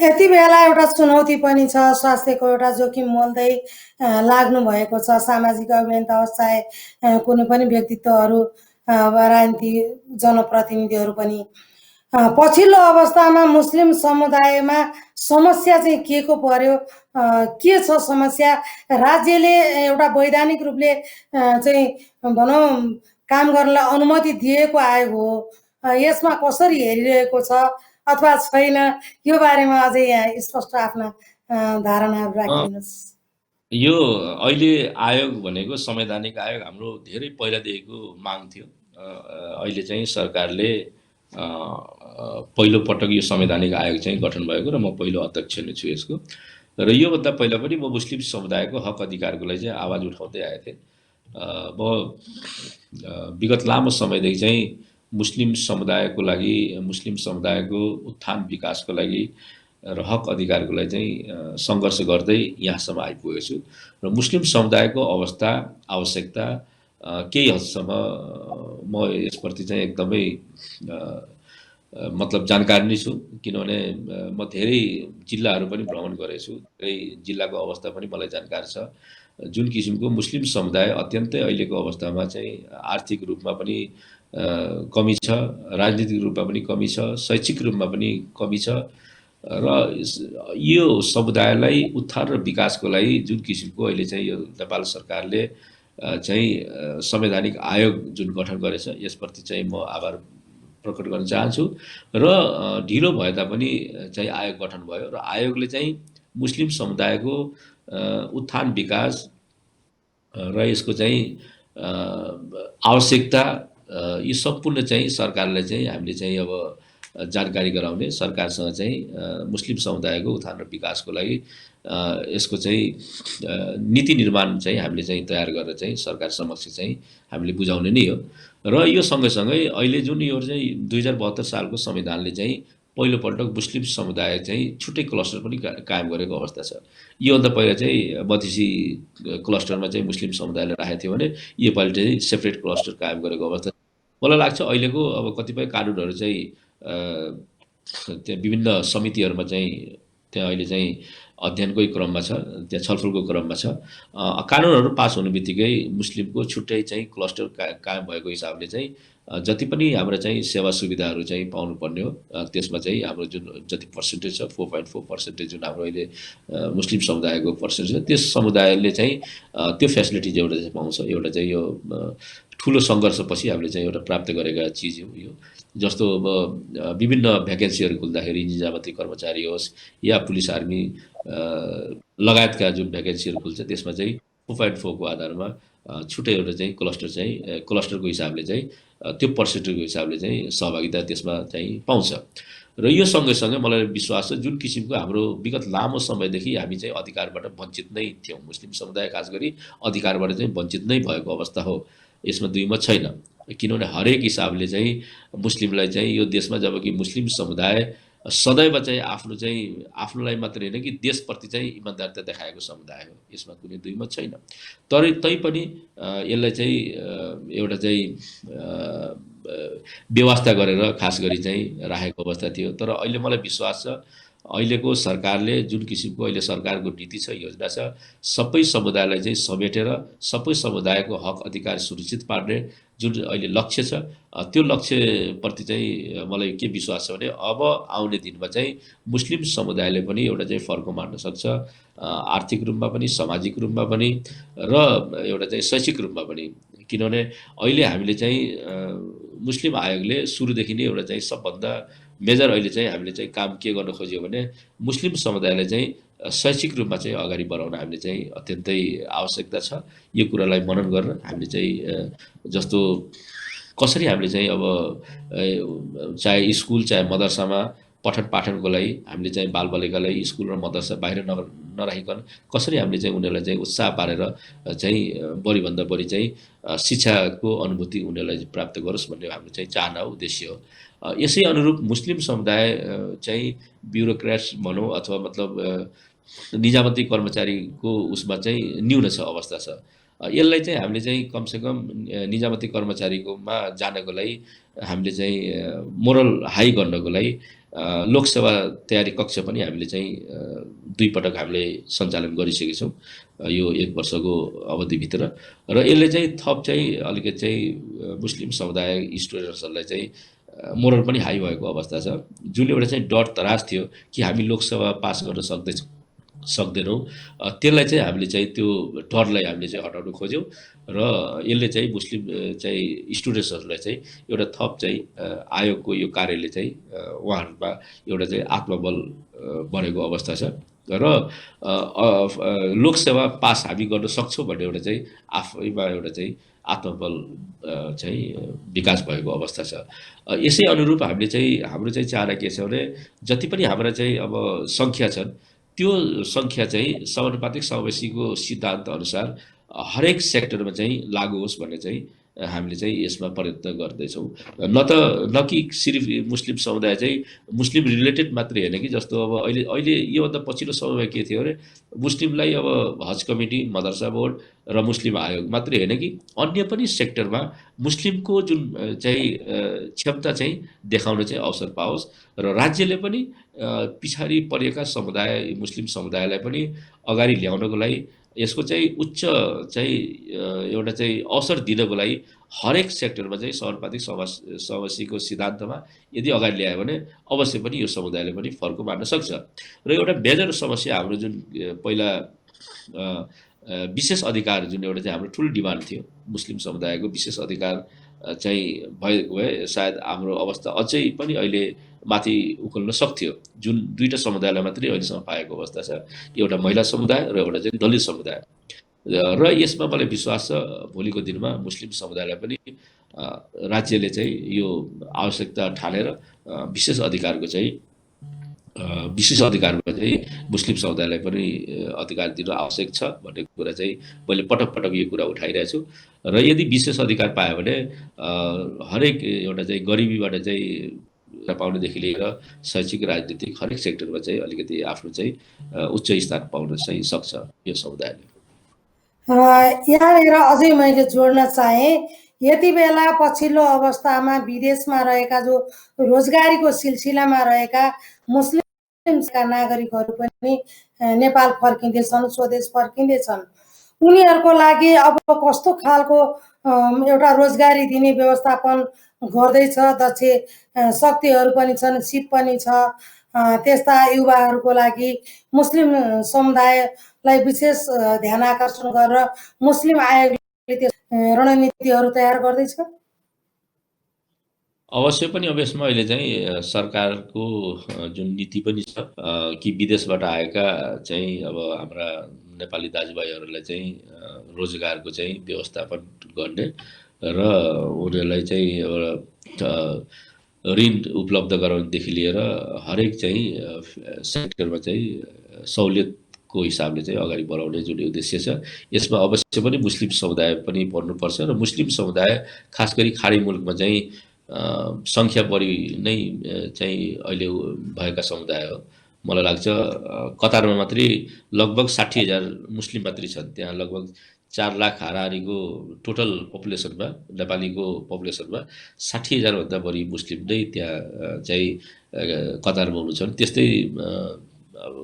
यति बेला एउटा चुनौती पनि छ, स्वास्थ्यको एउटा जोखिम मोल्दै लाग्नु भएको छ सामाजिक अभियन्ता होस् चाहे कुनै पनि व्यक्तित्वहरू राजनीति जनप्रतिनिधिहरू पनि। पछिल्लो अवस्थामा मुस्लिम समुदायमा समस्या चाहिँ के को पर्यो, के छ समस्या? राज्यले एउटा वैधानिक रूपले चाहिँ भनौँ काम गर्नलाई अनुमति दिएको आयोग हो, यसमा कसरी हेरिरहेको छ अथवा छैन, यो बारेमा अझै यहाँ स्पष्ट आफ्ना धारणाहरू राखिदिनुहोस्। यो अहिले आयोग भनेको संवैधानिक आयोग हाम्रो धेरै पहिलादेखिको माग थियो। अहिले चाहिँ सरकारले पहिलो पटक यो संवैधानिक आयोग चाहिँ गठन भएको र म पहिलो अध्यक्ष नै छु यसको। र योभन्दा पहिला पनि म मुस्लिम समुदायको हक अधिकारको लागि चाहिँ आवाज उठाउँदै आएको थिएँ। म विगत लामो समयदेखि चाहिँ मुस्लिम समुदायको लागि, मुस्लिम समुदायको उत्थान विकासको लागि र हक अधिकारको लागि चाहिँ सङ्घर्ष गर्दै यहाँसम्म आइपुगेको छु र मुस्लिम समुदायको अवस्था आवश्यकता केही हदसम्म म यसप्रति चाहिँ एकदमै मतलब जानकारी नै छु, किनभने म धेरै जिल्लाहरू पनि भ्रमण गरेको छु, धेरै जिल्लाको अवस्था पनि मलाई जानकारी छ। जुन किसिमको मुस्लिम समुदाय अत्यन्तै अहिलेको अवस्थामा चाहिँ आर्थिक रूपमा पनि कमी छ, राजनीतिक रूपमा पनि कमी छ, शैक्षिक रूपमा पनि कमी छ र यो समुदायलाई उत्थान र विकासको लागि जुन किसिमको अहिले चाहिँ यो नेपाल सरकारले चाहिँ संवैधानिक आयोग जुन गठन गरेछ यसप्रति चाहिँ म आभार प्रकट गर्न चाहन्छु। र ढिलो भए तापनि चाहिँ आयोग गठन भयो र आयोगले चाहिँ मुस्लिम समुदायको उत्थान विकास र यसको चाहिँ आवश्यकता यी सम्पूर्ण चाहिँ सरकारलाई चाहिँ हामीले चाहिँ अब जानकारी गराउने, सरकारसँग चाहिँ मुस्लिम समुदायको उत्थान र विकासको लागि यसको चाहिँ नीति निर्माण चाहिँ हामीले चाहिँ तयार गरेर चाहिँ सरकार समक्ष चाहिँ हामीले बुझाउने नै हो। र यो सँगैसँगै अहिले जुन यो चाहिँ 2072 सालको संविधानले चाहिँ पहिलोपटक मुस्लिम समुदाय चाहिँ छुट्टै क्लस्टर पनि कायम गरेको अवस्था छ। योभन्दा पहिला चाहिँ मधेसी क्लस्टरमा चाहिँ मुस्लिम समुदायले राखेको थियो भने योपालि चाहिँ सेपरेट क्लस्टर कायम गरेको अवस्था। मलाई लाग्छ अहिलेको अब कतिपय कानुनहरू चाहिँ त्यहाँ विभिन्न समितिहरूमा चाहिँ त्यहाँ अहिले चाहिँ अध्ययनकै क्रममा छ, त्यहाँ छलफलको क्रममा छ। कानुनहरू पास हुने बित्तिकै मुस्लिमको छुट्टै चाहिँ क्लस्टर कायम भएको हिसाबले चाहिँ जति पनि हाम्रो चाहिँ सेवा सुविधाहरू चाहिँ पाउनुपर्ने हो त्यसमा चाहिँ हाम्रो जुन जति पर्सेन्टेज छ 4.4% जुन हाम्रो अहिले मुस्लिम समुदायको पर्सेन्टेज छ त्यस समुदायले चाहिँ त्यो फेसिलिटिज एउटा चाहिँ पाउँछ। एउटा चाहिँ यो ठुलो सङ्घर्षपछि हामीले चाहिँ एउटा प्राप्त गरेका चिज हो यो। जस्तो अब विभिन्न भ्याकेन्सीहरू खुल्दाखेरि निजामती कर्मचारी होस् या पुलिस आर्मी लगायतका जुन भ्याकेन्सीहरू खुल्छ त्यसमा चाहिँ 4.4 को आधारमा छुट्टै एउटा चाहिँ क्लस्टरको हिसाबले चाहिँ त्यो पर्सेन्टेजको हिसाबले चाहिँ सहभागिता त्यसमा चाहिँ पाउँछ। र यो सँगैसँगै मलाई विश्वास छ जुन किसिमको हाम्रो विगत लामो समयदेखि हामी चाहिँ अधिकारबाट वञ्चित नै थियौँ, मुस्लिम समुदाय खास गरी अधिकारबाट चाहिँ वञ्चित नै भएको अवस्था हो, यसमा दुई मत छैन। किनभने हरेक हिसाबले चाहिँ मुस्लिमलाई चाहिँ यो देशमा जबकि मुस्लिम समुदाय सदैव चाहिँ आफ्नोलाई मात्रै होइन कि देशप्रति चाहिँ इमान्दारिता देखाएको समुदाय हो, यसमा कुनै दुई मत छैन। तर तैपनि यसलाई चाहिँ एउटा चाहिँ व्यवस्था गरेर खास गरी चाहिँ राखेको अवस्था थियो। तर अहिले मलाई विश्वास छ अहिलेको सरकारले जुन किसिमको अहिले सरकारको नीति छ, योजना छ, सबै समुदायलाई चाहिँ समेटेर सबै समुदायको हक अधिकार सुनिश्चित पार्ने जुन अहिले लक्ष्य छ त्यो लक्ष्यप्रति चाहिँ मलाई के विश्वास छ भने अब आउने दिनमा चाहिँ मुस्लिम समुदायले पनि एउटा चाहिँ फर्को मार्न सक्छ, आर्थिक रूपमा पनि, सामाजिक रूपमा पनि र एउटा चाहिँ शैक्षिक रूपमा पनि। किनभने अहिले हामीले चाहिँ मुस्लिम आयोगले सुरुदेखि नै एउटा चाहिँ सबभन्दा मेजर अहिले चाहिँ हामीले चाहिँ काम के गर्न खोज्यो भने मुस्लिम समुदायलाई चाहिँ शैक्षिक रूपमा चाहिँ अगाडि बढाउन हामीले चाहिँ अत्यन्तै आवश्यकता छ। यो कुरालाई मनन गर्न हामीले चाहिँ जस्तो कसरी हामीले चाहिँ अब चाहे स्कुल चाहे मदरसामा पठन पाठनको लागि हामीले चाहिँ बालबालिकालाई स्कुल र मदरसा बाहिर नराखिकन कसरी हामीले चाहिँ उनीहरूलाई चाहिँ उत्साह पारेर चाहिँ बढीभन्दा बढी चाहिँ शिक्षाको अनुभूति उनीहरूलाई प्राप्त गरोस् भन्ने हाम्रो चाहिँ चाहना हो, उद्देश्य हो। यसै अनुरूप मुस्लिम समुदाय चाहिँ ब्युरोक्रेट्स भनौँ अथवा मतलब निजामती कर्मचारीको उसमा चाहिँ न्यून छ अवस्था छ। यसलाई चाहिँ हामीले चाहिँ कमसेकम निजामती कर्मचारीकोमा जानको लागि हामीले चाहिँ मोरल हाई गर्नको लागि लोकसेवा तयारी कक्ष पनि हामीले चाहिँ 2 पटक हामीले सञ्चालन गरिसकेका छौँ यो 1 वर्षको अवधिभित्र। र यसले चाहिँ थप चाहिँ अलिकति चाहिँ मुस्लिम समुदाय स्टुडेन्ट्सहरूलाई चाहिँ मोरल पनि हाई भएको अवस्था छ। जुन एउटा चाहिँ डर तरास थियो कि हामी लोकसेवा पास गर्न सक्दैनौँ, त्यसलाई चाहिँ हामीले चाहिँ त्यो डरलाई हामीले चाहिँ हटाउन खोज्यौँ र यसले चाहिँ मुस्लिम चाहिँ स्टुडेन्ट्सहरूलाई चाहिँ एउटा थप चाहिँ आयोगको यो कार्यले चाहिँ उहाँहरूमा एउटा चाहिँ आत्मबल बढेको अवस्था छ र लोकसेवा पास हामी गर्न सक्छौँ भन्ने एउटा चाहिँ आफैमा एउटा चाहिँ आत्मबल चाहिँ विकास भएको अवस्था छ। यसै अनुरूप हामीले चाहिँ हाम्रो चाहिँ चाहना के छ भने जति पनि हाम्रा चाहिँ अब सङ्ख्या छन् त्यो सङ्ख्या चाहिँ समानुपातिक समावेशीको सिद्धान्त अनुसार हरेक सेक्टरमा चाहिँ लागू होस् भन्ने चाहिँ हामीले चाहिँ यसमा प्रयत्न गर्दैछौँ। न कि सिर्फ मुस्लिम समुदाय चाहिँ मुस्लिम रिलेटेड मात्रै होइन कि जस्तो अब अहिले योभन्दा पछिल्लो समयमा के थियो भने मुस्लिमलाई अब हज कमिटी, मदरसा बोर्ड र मुस्लिम आयोग मात्रै होइन कि अन्य पनि सेक्टरमा मुस्लिमको जुन चाहिँ क्षमता चाहिँ देखाउन चाहिँ अवसर पाओस् र राज्यले पनि पछाडि परेका समुदाय मुस्लिम समुदायलाई पनि अगाडि ल्याउनको लागि यसको चाहिँ उच्च चाहिँ एउटा चाहिँ अवसर दिनको लागि हरेक सेक्टरमा चाहिँ समानुपातिक समावेशीको सिद्धान्तमा यदि अगाडि ल्यायो भने अवश्य पनि यो समुदायले पनि फर्को मार्न सक्छ। र एउटा मेजर समस्या हाम्रो जुन पहिला विशेष अधिकार जुन एउटा चाहिँ हाम्रो ठुलो डिमान्ड थियो मुस्लिम समुदायको विशेष अधिकार चाहिँ भएको भए सायद हाम्रो अवस्था अझै पनि अहिले माथि उक्लन सक्थ्यो। जुन दुईवटा समुदायलाई मात्रै अहिलेसम्म पाएको अवस्था छ, एउटा महिला समुदाय र एउटा चाहिँ दलित समुदाय। र यसमा मलाई विश्वास छ भोलिको दिनमा मुस्लिम समुदायलाई पनि राज्यले चाहिँ यो आवश्यकता ठानेर विशेष अधिकारको चाहिँ विशेष अधिकारमा चाहिँ मुस्लिम समुदायलाई पनि अधिकार दिन आवश्यक छ भन्ने कुरा चाहिँ मैले पटक पटक यो कुरा उठाइरहेको छु। र यदि विशेष अधिकार पायो भने हरेक एउटा चाहिँ गरिबीबाट चाहिँ पाउनेदेखि लिएर शैक्षिक राजनीतिक हरेक सेक्टरमा चाहिँ अलिकति आफ्नो चाहिँ उच्च स्थान पाउन चाहिँ सक्छ यो समुदायले। यहाँनिर अझै मैले जोड्न चाहेँ, यति बेला पछिल्लो अवस्थामा विदेशमा रहेका जो रोजगारीको सिलसिलामा रहेका मुस्लिम नागरिकहरू पनि नेपाल फर्किँदैछन्, स्वदेश फर्किँदैछन्। उनीहरूको लागि अब कस्तो खालको एउटा रोजगारी दिने व्यवस्थापन गर्दैछ? दक्ष शक्तिहरू पनि छन्, सिप पनि छ। त्यस्ता युवाहरूको लागि मुस्लिम समुदायलाई विशेष ध्यान आकर्षण गरेर मुस्लिम आयोगले रणनीतिहरू तयार गर्दैछ। अवश्य पनि अब यसमा अहिले चाहिँ सरकारको जुन नीति पनि छ कि विदेशबाट आएका चाहिँ अब हाम्रा नेपाली दाजुभाइहरूलाई चाहिँ रोजगारको चाहिँ व्यवस्थापन गर्ने र उनीहरूलाई चाहिँ एउटा ऋण उपलब्ध गराउनेदेखि लिएर हरेक चाहिँ सेक्टरमा चाहिँ सहुलियतको हिसाबले चाहिँ अगाडि बढाउने जुन उद्देश्य छ, यसमा अवश्य पनि मुस्लिम समुदाय पनि पर्नुपर्छ। र मुस्लिम समुदाय खास गरी खाडी मुलुकमा चाहिँ सङ्ख्या बढी नै चाहिँ अहिले भएका समुदाय हो। मलाई लाग्छ कतारमा मात्रै लगभग 60,000 मुस्लिम मात्रै छन्। त्यहाँ लगभग 4 लाख हाराहारीको टोटल पपुलेसनमा, नेपालीको पपुलेसनमा 60,000 भन्दा बढी मुस्लिम नै त्यहाँ चाहिँ कतारमा हुन्छन्। त्यस्तै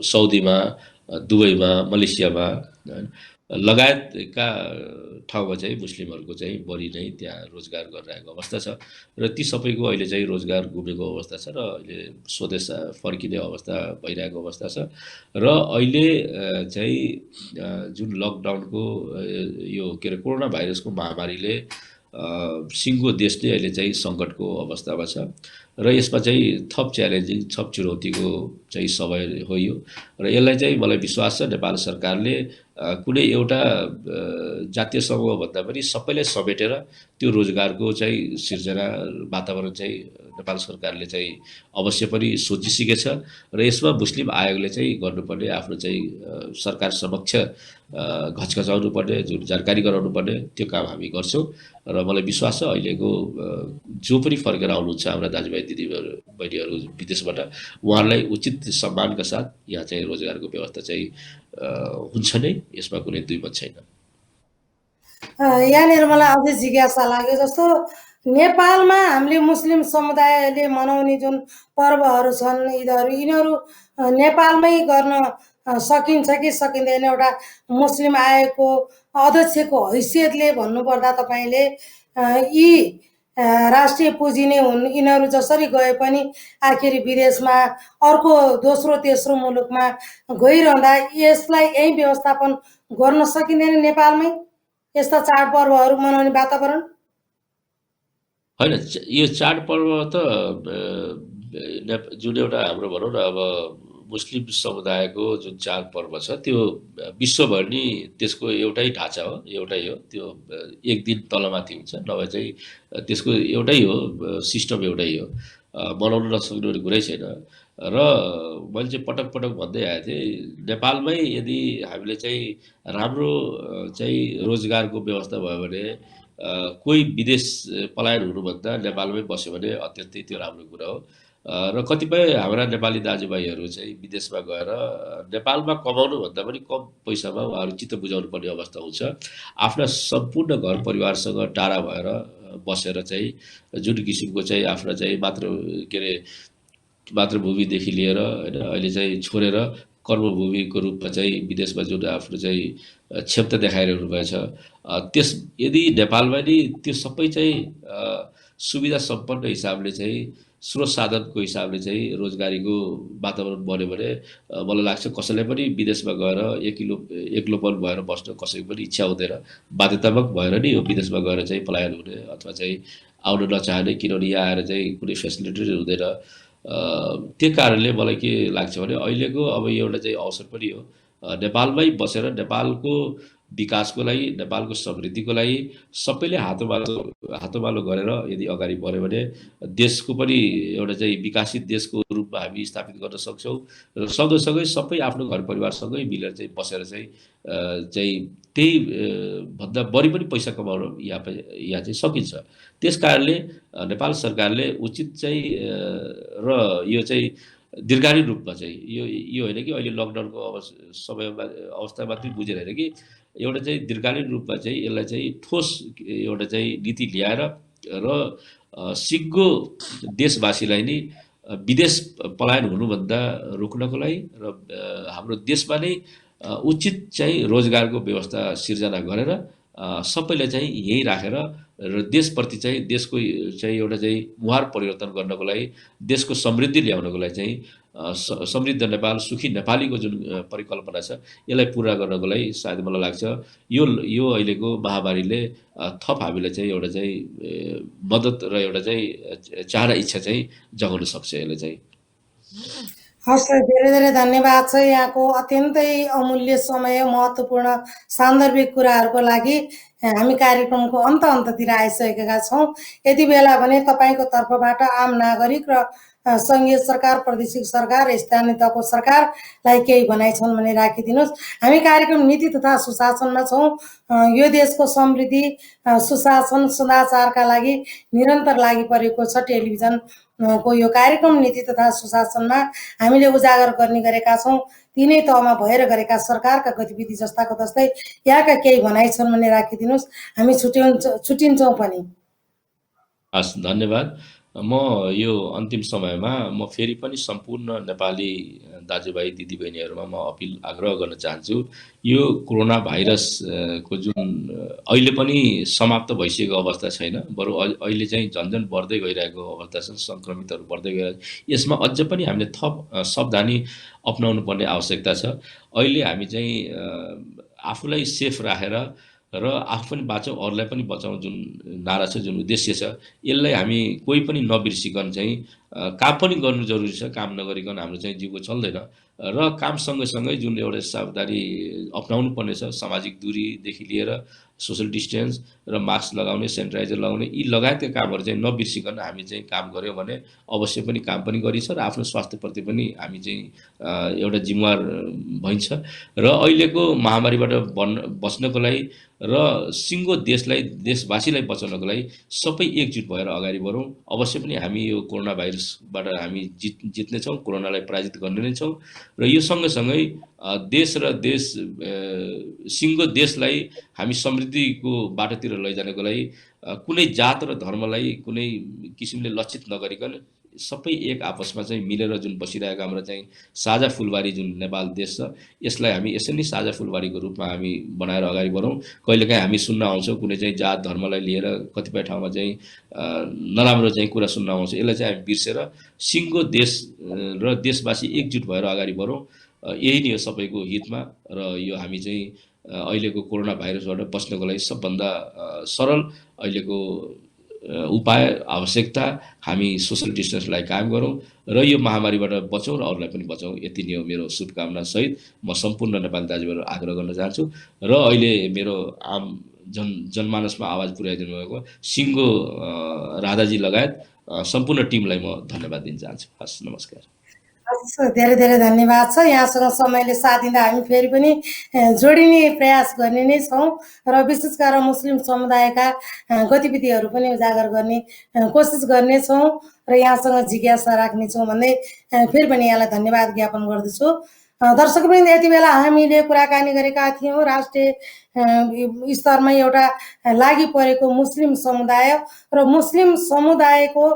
साउदीमा, दुबईमा, मलेसियामा लगायतका ठाउँमा चाहिँ मुस्लिमहरूको चाहिँ बढी नै त्यहाँ रोजगार गरिरहेको अवस्था छ। र ती सबैको अहिले चाहिँ रोजगार गुमेको अवस्था छ र अहिले स्वदेश फर्किने अवस्था भइरहेको अवस्था छ। र अहिले चाहिँ जुन लकडाउनको यो के अरे कोरोना भाइरसको महामारीले सिङ्गो देश नै अहिले चाहिँ सङ्कटको अवस्थामा छ। र यसमा चाहिँ थप च्यालेन्जिङ, थप चुनौतीको चाहिँ समय हो यो। र यसलाई चाहिँ मलाई विश्वास छ नेपाल सरकारले कुनै एउटा जातीय समूहभन्दा पनि सबैलाई समेटेर त्यो रोजगारको चाहिँ सिर्जना वातावरण चाहिँ नेपाल सरकारले चाहिँ अवश्य पनि सोचिसकेछ। र यसमा मुस्लिम आयोगले चाहिँ गर्नुपर्ने आफ्नो चाहिँ सरकार समक्ष घचघचाउनु पर्ने, जुन जानकारी गराउनु पर्ने त्यो काम हामी गर्छौँ। र मलाई विश्वास छ अहिलेको जो पनि फर्केर आउनुहुन्छ हाम्रा दाजुभाइ दिदीबहिनी बहिनीहरू विदेशबाट, उहाँहरूलाई उचित सम्मानका साथ यहाँ चाहिँ रोजगारको व्यवस्था चाहिँ हुन्छ नै, यसमा कुनै दुई मत छैन। यहाँनिर मलाई अझै जिज्ञासा लाग्यो, जस्तो नेपालमा हामीले मुस्लिम समुदायले मनाउने जुन पर्वहरू छन्, ईदहरू, यिनीहरू नेपालमै गर्न सकिन्छ कि सकिँदैन? एउटा मुस्लिम आयोगको अध्यक्षको हैसियतले भन्नुपर्दा तपाईँले यी राष्ट्रिय पुँजी नै हुन्, यिनीहरू जसरी गए पनि आखिर विदेशमा अर्को दोस्रो तेस्रो मुलुकमा गइरहँदा यसलाई यही व्यवस्थापन गर्न सकिँदैन नेपालमै यस्ता चाडपर्वहरू मनाउने वातावरण? होइन, यो चाडपर्व त जुन एउटा हाम्रो भनौँ न अब मुस्लिम समुदायको जुन चाडपर्व छ त्यो विश्वभर नि त्यसको एउटै ढाँचा हो, एउटै हो। त्यो एक दिन तलमाथि हुन्छ, नभए चाहिँ त्यसको एउटै हो, सिस्टम एउटै हो, बनाउन नसक्ने कुरै छैन। र मैले चाहिँ पटक पटक भन्दै आएको थिएँ, नेपालमै यदि हामीले चाहिँ राम्रो चाहिँ रोजगारको व्यवस्था भयो भने कोही विदेश पलायन हुनुभन्दा नेपालमै बस्यो भने अत्यन्तै त्यो राम्रो कुरा हो। र कतिपय हाम्रा नेपाली दाजुभाइहरू चाहिँ विदेशमा गएर नेपालमा कमाउनुभन्दा पनि कम पैसामा उहाँहरू चित्त बुझाउनु पर्ने अवस्था हुन्छ। आफ्ना सम्पूर्ण घर परिवारसँग टाढा भएर बसेर चाहिँ जुन किसिमको चाहिँ आफ्ना चाहिँ के अरे मातृभूमिदेखि लिएर होइन अहिले चाहिँ छोडेर कर्मभूमिको रूपमा चाहिँ विदेशमा जुन आफ्नो चाहिँ क्षमता देखाइरहनु भएछ, त्यस यदि नेपालमा नि त्यो सबै चाहिँ सुविधा सम्पन्न हिसाबले चाहिँ स्रोत साधनको हिसाबले चाहिँ रोजगारीको वातावरण बन्यो भने मलाई लाग्छ कसैलाई पनि विदेशमा गएर एक्लोपन भएर बस्न कसैको पनि इच्छा हुँदैन। बाध्यतात्मक भएर नि यो विदेशमा गएर चाहिँ पलायन हुने अथवा चाहिँ आउन नचाहने, किनभने यहाँ आएर चाहिँ कुनै फेसिलिटी हुँदैन। त्यो कारणले मलाई के लाग्छ भने अहिलेको अब यो एउटा चाहिँ अवसर पनि हो नेपालमै बसेर नेपालको विकासको लागि, नेपालको समृद्धिको लागि सबैले हातोमालो गरेर यदि अगाडि बढ्यो भने देशको पनि एउटा चाहिँ विकसित देशको रूपमा हामी स्थापित गर्न सक्छौँ र सँगसँगै सबै आफ्नो घर परिवारसँगै मिलेर चाहिँ बसेर चाहिँ त्यही भन्दा बढी पनि पैसा कमाउन यहाँ चाहिँ सकिन्छ। त्यस कारणले नेपाल सरकारले उचित चाहिँ र यो चाहिँ दीर्घकालीन रूपमा चाहिँ यो होइन कि अहिले लकडाउनको समयमा अवस्था मात्रै बुझेर होइन कि एउटा चाहिँ दीर्घकालीन रूपमा चाहिँ यसलाई चाहिँ ठोस एउटा चाहिँ नीति ल्याएर र सिङ्गो देशवासीलाई नै विदेश पलायन हुनुभन्दा रोक्नको लागि र हाम्रो देशमा नै उचित चाहिँ रोजगारको व्यवस्था सिर्जना गरेर सबैलाई चाहिँ यहीँ राखेर र देशप्रति चाहिँ देशको चाहिँ एउटा चाहिँ मुहार परिवर्तन गर्नको लागि, देशको समृद्धि ल्याउनको लागि चाहिँ समृद्ध नेपाल, सुखी नेपालीको जुन परिकल्पना छ यसलाई पुरा गर्नको लागि सायद मलाई लाग्छ यो अहिलेको महामारीले थप हामीलाई चाहिँ एउटा चाहिँ मद्दत र एउटा चाहिँ चाहना इच्छा चाहिँ जगाउन सक्छ यसले चाहिँ। हस् सर, धेरै धेरै धन्यवाद छ यहाँको अत्यन्तै अमूल्य समय, महत्त्वपूर्ण सान्दर्भिक कुराहरूको लागि। हामी कार्यक्रमको अन्ततिर आइसकेका छौँ। यति बेला भने तपाईँको तर्फबाट आम नागरिक र सङ्घीय सरकार, प्रादेशिक सरकार, स्थानीय तहको सरकारलाई केही भनाइ छन् भने राखिदिनुहोस्। हामी कार्यक्रम नीति तथा सुशासनमा छौँ। यो देशको समृद्धि, सुशासन, सदाचारका लागि निरन्तर लागि परेको छ। टेलिभिजन को यो कार्यक्रम नीति तथा सुशासनमा हामीले उजागर गर्ने गरेका छौँ। तिनै तहमा भएर गरेका सरकारका गतिविधि जस्ताको तस्तै यहाँका केही भनाइ छन् भने राखिदिनुहोस्। हामी छुट्टिन्छौँ पनि। हस्, धन्यवाद। म यो अन्तिम समयमा म फेरि पनि सम्पूर्ण नेपाली दाजुभाइ दिदीबहिनीहरूमा म आग्रह गर्न चाहन्छु। यो कोरोना भाइरसको जुन अहिले पनि समाप्त भइसकेको अवस्था छैन, बरु अहिले चाहिँ झन्झन बढ्दै गइरहेको अवस्था छ, सङ्क्रमितहरू बढ्दै गइरहेको। यसमा अझ पनि हामीले थप सावधानी अपनाउनु पर्ने आवश्यकता छ। अहिले हामी चाहिँ आफूलाई सेफ राखेर र आफू पनि बाँचौँ अरूलाई पनि बचाउँ जुन नारा छ, जुन उद्देश्य छ, यसलाई हामी कोही पनि नबिर्सिकन चाहिँ काम पनि गर्नु जरुरी छ। काम नगरिकन हाम्रो चाहिँ जिउको चल्दैन र काम सँगै जुन एउटा सावधानी अपनाउनु पर्ने छ, सामाजिक दूरीदेखि लिएर सोसल डिस्टेन्स र मास्क लगाउने, सेनिटाइजर लगाउने, यी लगायतका कामहरू चाहिँ नबिर्सिकन हामी चाहिँ काम गऱ्यौँ भने अवश्य पनि काम पनि गरिन्छ र आफ्नो स्वास्थ्यप्रति पनि हामी चाहिँ एउटा जिम्मेवार भइन्छ। र अहिलेको महामारीबाट बच्नको लागि र सिङ्गो देशलाई, देशवासीलाई बचाउनको लागि सबै एकजुट भएर अगाडि बढौँ। अवश्य पनि हामी यो कोरोना भाइरसबाट हामी जित्नेछौँ, कोरोनालाई पराजित गर्ने नै छौँ। र यो सँगसँगै देश र सिङ्गो देशलाई हामी समृद्धिको बाटोतिर लैजानको लागि कुनै जात र धर्मलाई कुनै किसिमले लक्षित नगरिकन सबै एक आपसमा चाहिँ मिलेर जुन बसिरहेको हाम्रो चाहिँ साझा फुलबारी जुन नेपाल देश छ, यसलाई हामी यसरी नै साझा फुलबारीको रूपमा हामी बनाएर अगाडि बढौँ। कहिलेकाहीँ हामी सुन्न आउँछौँ कुनै चाहिँ जात धर्मलाई लिएर कतिपय ठाउँमा चाहिँ नराम्रो चाहिँ कुरा सुन्न आउँछ। यसलाई चाहिँ हामी बिर्सेर सिङ्गो देश र देशवासी एकजुट भएर अगाडि बढौँ। यही नै हो सबैको हितमा। र यो हामी चाहिँ अहिलेको कोरोना भाइरसबाट बच्नको लागि सबभन्दा सरल अहिलेको उपाय, आवश्यकता, हामी सोसल डिस्टेन्सलाई कायम गरौँ र यो महामारीबाट बचौँ र अरूलाई पनि बचाउँ। यति नै हो मेरो शुभकामना सहित म सम्पूर्ण नेपाली दाजुभाइहरू आग्रह गर्न चाहन्छु। र अहिले मेरो आम जनमानसमा आवाज पुर्याइदिनु भएको सिङ्गो राधाजी लगायत सम्पूर्ण टिमलाई म धन्यवाद दिन चाहन्छु। हस्, नमस्कार। धेरै धेरै धन्यवाद छ। यहाँसँग समयले साथ दिँदा हामी फेरि पनि जोडिने प्रयास गर्ने नै छौँ र विशेष गरेर मुस्लिम समुदायका गतिविधिहरू पनि उजागर गर्ने कोसिस गर्नेछौँ र यहाँसँग जिज्ञासा राख्नेछौँ भन्दै फेरि पनि यहाँलाई धन्यवाद ज्ञापन गर्दछु। दर्शकवृन्द, यति बेला हामीले कुराकानी गरेका थियौँ राष्ट्रिय स्तरमा एउटा लागि परेको मुस्लिम समुदाय र मुस्लिम समुदायको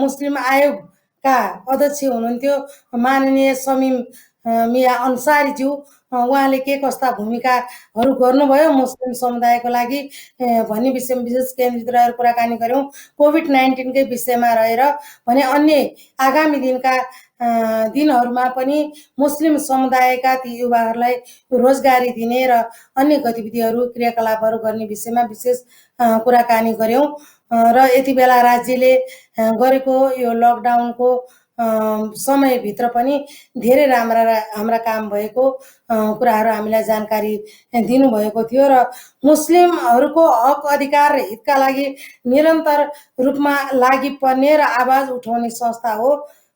मुस्लिम आयोग का अध्यक्ष हुनुहुन्थ्यो माननीय समीम मिया अन्सारीज्यू उहाँले के कस्ता भूमिकाहरू गर्नुभयो मुस्लिम समुदायको लागि भन्ने विषयमा विशेष केन्द्रित रहेर कुराकानी गऱ्यौँ। कोभिड-19 कै विषयमा रहेर भने अन्य आगामी दिनहरूमा पनि मुस्लिम समुदायका ती युवाहरूलाई रोजगारी दिने र अन्य गतिविधिहरू क्रियाकलापहरू गर्ने विषयमा विशेष कुराकानी गऱ्यौँ र यति बेला राज्यले गरेको यो लकडाउनको समयभित्र पनि धेरै हाम्रा काम भएको कुराहरू हामीलाई जानकारी दिनुभएको थियो र मुस्लिमहरूको हक अधिकार र हितका लागि निरन्तर रूपमा लागि पर्ने र आवाज उठाउने संस्था हो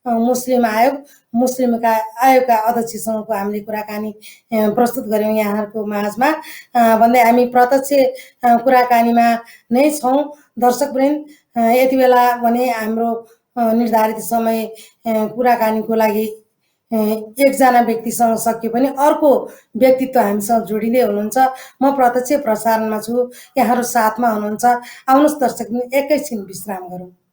मुस्लिम आयोग। मुस्लिमका आयोगका अध्यक्षसँगको हामीले कुराकानी प्रस्तुत गऱ्यौँ यहाँहरूको माझमा भन्दै हामी प्रत्यक्ष कुराकानीमा नै छौँ। दर्शकवृन्द, यति बेला भने हाम्रो निर्धारित समय कुराकानीको लागि एकजना व्यक्तिसँग सकियो भने अर्को व्यक्तित्व हामीसँग जोडिँदै हुनुहुन्छ। म प्रत्यक्ष प्रसारणमा छु, यहाँहरू साथमा हुनुहुन्छ। आउनुहोस् दर्शकवृन्द, एकैछिन विश्राम गरौँ।